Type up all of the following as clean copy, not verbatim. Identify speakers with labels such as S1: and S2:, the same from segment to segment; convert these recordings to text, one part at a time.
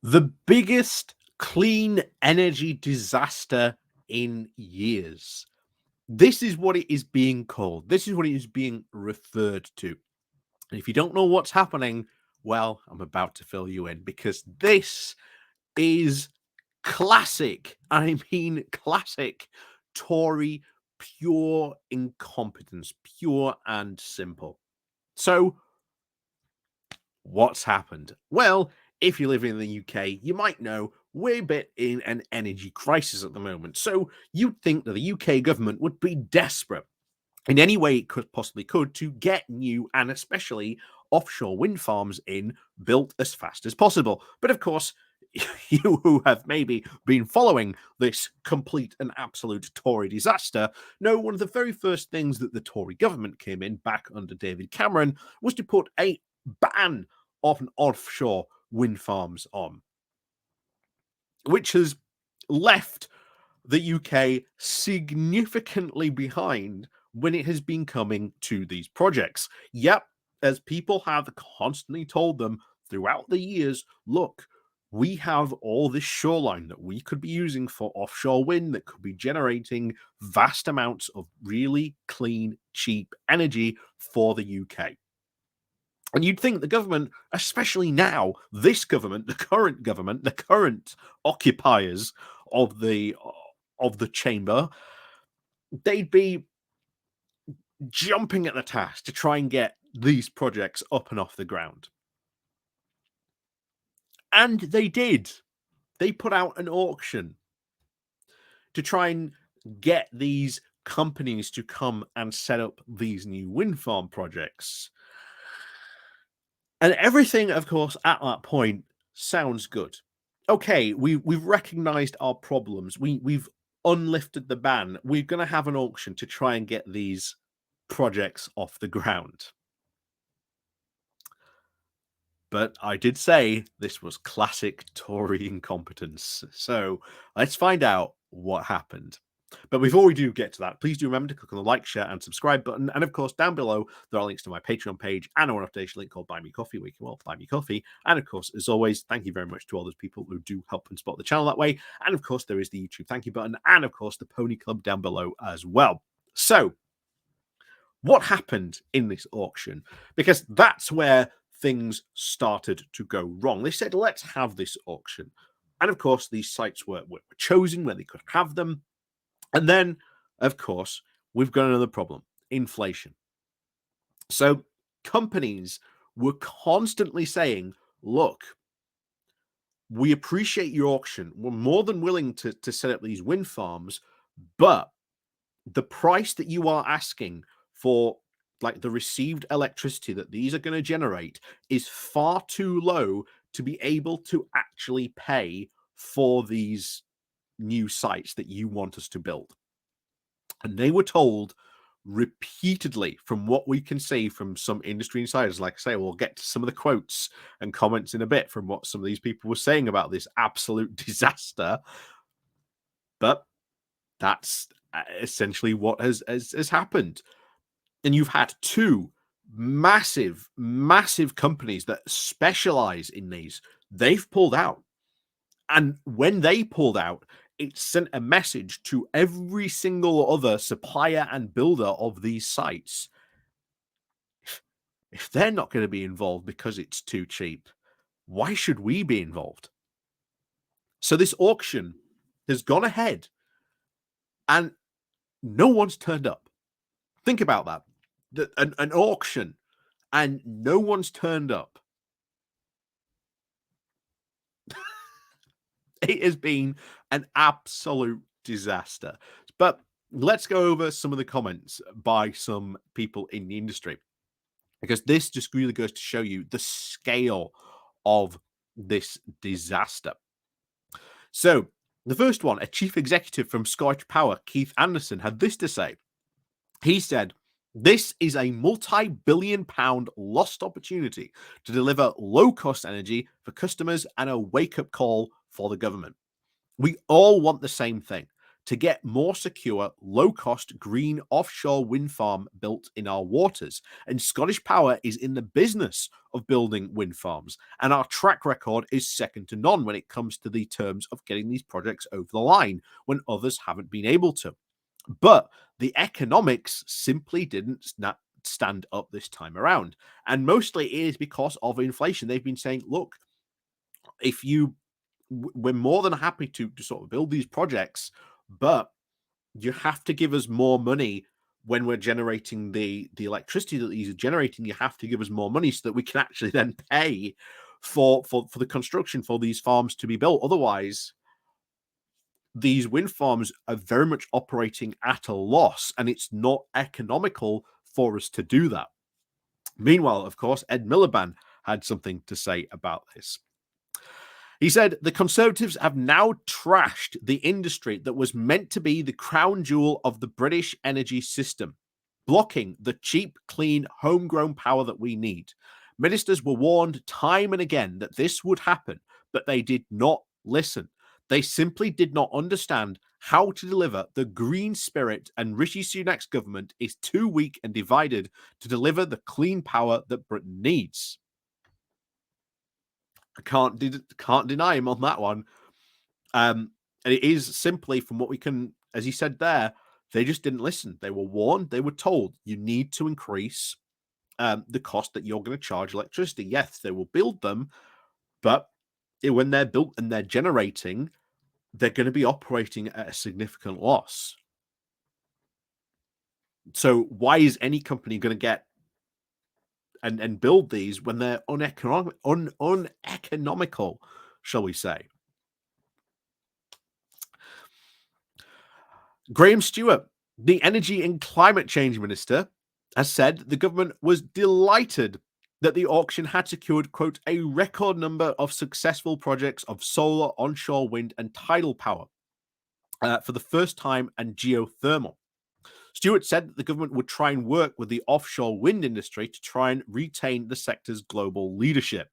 S1: The biggest clean energy disaster in years. This is what it is being called. This is what it is being referred to. And if you don't know what's happening, well, I'm about to fill you in because this is classic. I mean, classic Tory pure incompetence, pure and simple. So, what's happened? Well, if you live in the UK, you might know we're a bit in an energy crisis at the moment. So you'd think that the UK government would be desperate in any way it could possibly could to get new and especially offshore wind farms in built as fast as possible. But of course, you who have maybe been following this complete and absolute Tory disaster know one of the very first things that the Tory government came in back under David Cameron was to put a ban on offshore wind farms on, which has left the UK significantly behind when it has been coming to these projects. Yep, as people have constantly told them throughout the years, look, we have all this shoreline that we could be using for offshore wind that could be generating vast amounts of really clean, cheap energy for the UK. And you'd think the government, especially now, this government, the current occupiers of the chamber, they'd be jumping at the task to try and get these projects up and off the ground. And they did. They put out an auction to try and get these companies to come and set up these new wind farm projects. And everything, of course, at that point sounds good. Okay, we've recognized our problems. We've unlifted the ban. We're going to have an auction to try and get these projects off the ground. But I did say this was classic Tory incompetence. So let's find out what happened. But before we do get to that, please do remember to click on the like, share, and subscribe button. And of course, down below, there are links to my Patreon page and a one-off link called Buy Me Coffee, where you can buy me coffee. And of course, as always, thank you very much to all those people who do help and support the channel that way. And of course, there is the YouTube thank you button, and of course, the Pony Club down below as well. So, what happened in this auction? Because that's where things started to go wrong. They said, let's have this auction. And of course, these sites were chosen where they could have them. And then, of course, we've got another problem, inflation. So companies were constantly saying, look, we appreciate your auction. We're more than willing to set up these wind farms, but the price that you are asking for like the received electricity that these are going to generate is far too low to be able to actually pay for these new sites that you want us to build. And they were told repeatedly, from what we can see from some industry insiders, like I say, we'll get to some of the quotes and comments in a bit from what some of these people were saying about this absolute disaster. But that's essentially what has happened. And you've had two massive companies that specialize in these. They've pulled out. And when they pulled out, it sent a message to every single other supplier and builder of these sites. If they're not going to be involved because it's too cheap, why should we be involved? So this auction has gone ahead and no one's turned up. Think about that. An auction and no one's turned up. It has been an absolute disaster. But let's go over some of the comments by some people in the industry, because this just really goes to show you the scale of this disaster. So the first one, a chief executive from Scottish Power, Keith Anderson, had this to say. He said, this is a multi-billion-pound lost opportunity to deliver low-cost energy for customers and a wake-up call for the government. We all want the same thing, to get more secure, low-cost green offshore wind farm built in our waters. And Scottish Power is in the business of building wind farms, and our track record is second to none when it comes to the terms of getting these projects over the line when others haven't been able to. But the economics simply didn't stand up this time around. And mostly it is because of inflation. They've been saying, look, if you we're more than happy to sort of build these projects, but you have to give us more money when we're generating the electricity that these are generating. You have to give us more money so that we can actually then pay for the construction for these farms to be built. Otherwise, these wind farms are very much operating at a loss, and it's not economical for us to do that. Meanwhile, of course, Ed Miliband had something to say about this. He said, the Conservatives have now trashed the industry that was meant to be the crown jewel of the British energy system, blocking the cheap, clean, homegrown power that we need. Ministers were warned time and again that this would happen, but they did not listen. They simply did not understand how to deliver the green spirit, and Rishi Sunak's government is too weak and divided to deliver the clean power that Britain needs. I can't deny him on that one. And it is simply from what we can, as he said there, they just didn't listen. They were warned, they were told, you need to increase the cost that you're going to charge electricity. Yes, they will build them, but when they're built and they're generating, they're going to be operating at a significant loss. So why is any company going to get and build these when they're uneconomical, shall we say? Graham Stewart, the Energy and Climate Change Minister, has said the government was delighted that the auction had secured, quote, a record number of successful projects of solar, onshore wind, and tidal power for the first time, and geothermal. Stewart said that the government would try and work with the offshore wind industry to try and retain the sector's global leadership.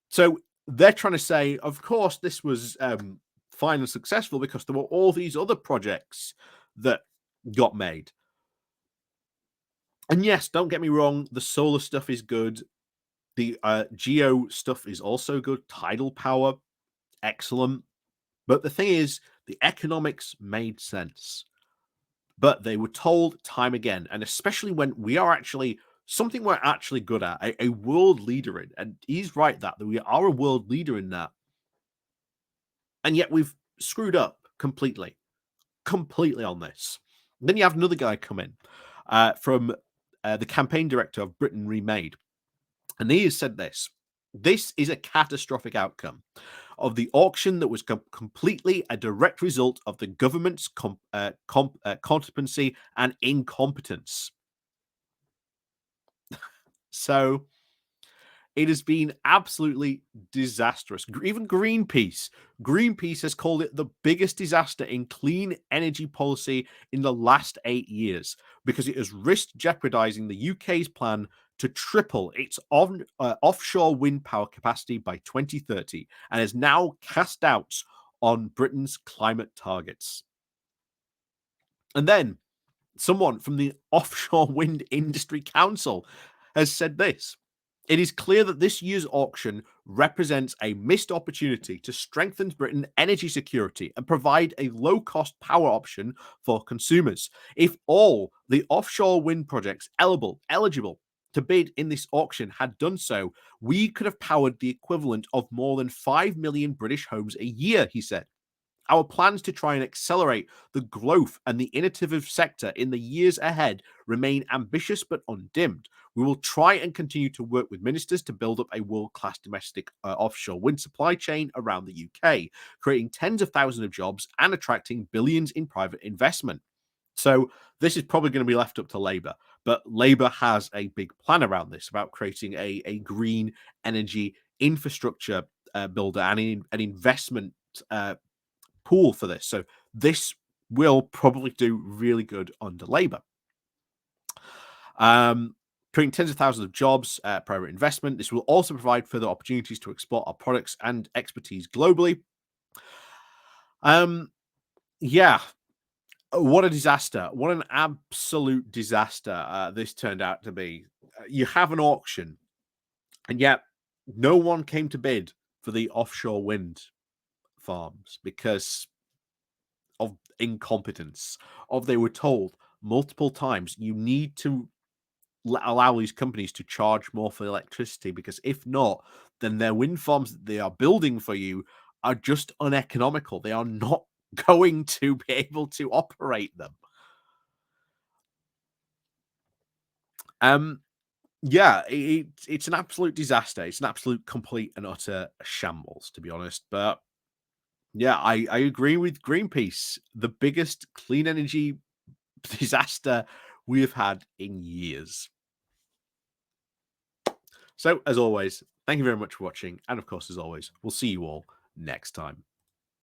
S1: So they're trying to say, of course, this was fine and successful because there were all these other projects that got made. And yes, don't get me wrong, the solar stuff is good. The geo stuff is also good. Tidal power, excellent. But the thing is, the economics made sense. But they were told time again, and especially when we are actually something we're actually good at, a world leader in, and he's right that we are a world leader in that. And yet we've screwed up completely on this. Then you have another guy come in from the campaign director of Britain Remade. And he has said this. This is a catastrophic outcome of the auction that was completely a direct result of the government's competency and incompetence. So it has been absolutely disastrous. Even Greenpeace has called it the biggest disaster in clean energy policy in the last 8 years because it has risked jeopardizing the UK's plan to triple its offshore wind power capacity by 2030 and has now cast doubts on Britain's climate targets. And then someone from the Offshore Wind Industry Council has said this. It is clear that this year's auction represents a missed opportunity to strengthen Britain's energy security and provide a low-cost power option for consumers. If all the offshore wind projects eligible to bid in this auction had done so, we could have powered the equivalent of more than 5 million British homes a year, he said. Our plans to try and accelerate the growth and the innovative sector in the years ahead remain ambitious but undimmed. We will try and continue to work with ministers to build up a world-class domestic offshore wind supply chain around the UK, creating tens of thousands of jobs and attracting billions in private investment. So this is probably going to be left up to Labour, but Labour has a big plan around this about creating a green energy infrastructure builder and an investment pool for this. So this will probably do really good under Labour. Creating tens of thousands of jobs, private investment. This will also provide further opportunities to export our products and expertise globally. Yeah. What a disaster. What an absolute disaster this turned out to be. You have an auction, and yet no one came to bid for the offshore wind farms because of incompetence. Of they were told multiple times you need to allow these companies to charge more for electricity because if not, then their wind farms that they are building for you are just uneconomical. They are not going to be able to operate them. Um, yeah, it's an absolute disaster. It's an absolute complete and utter shambles, to be honest. But yeah, I agree with Greenpeace. The biggest clean energy disaster we have had in years. So, as always, thank you very much for watching. And of course, as always, we'll see you all next time.